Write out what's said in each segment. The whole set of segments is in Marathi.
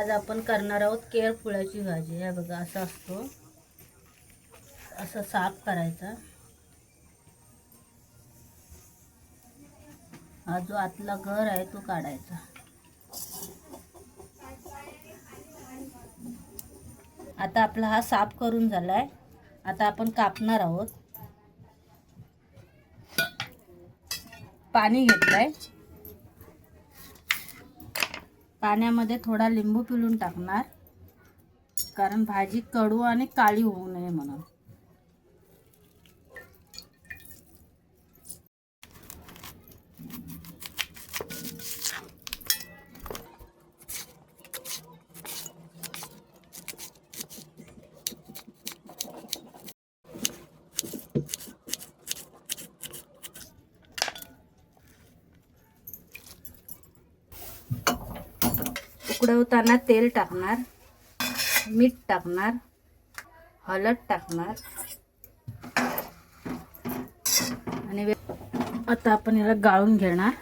आज आपण करणार आहोत केळफुलाची भाजी। हे बघा असं असतो, असं साफ करायचा। हा जो आतला घर आहे तो काढायचा। आता आपला हा साफ करून झालाय। आता आपण कापणार आहोत। पाणी घेतलंय, पाण्यामध्ये थोडा लिंबू पिळून टाकणार, कारण भाजी कडू आणि काळी होऊ नये म्हणून। उकळवताना तेल टाकणार, मीठ टाकणार, हळद टाकणार आणि आता आपण याला गाळून घेणार।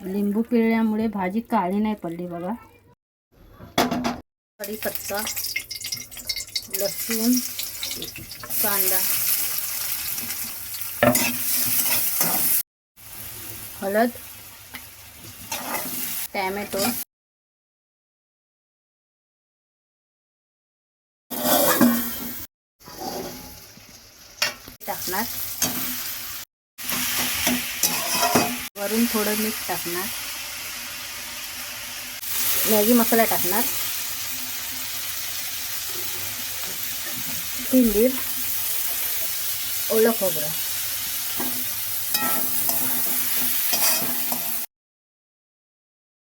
लिंबू पिळल्यामुळे भाजी काळी नाही पडली बघा। कढीपत्ता, लसूण, कांदा, हळद, टोमॅटो, टाकणार, वरून थोडं मीठ टाकणार, मॅगी मसाला टाकणार, कोथिंबीर, ओलं खोबरं।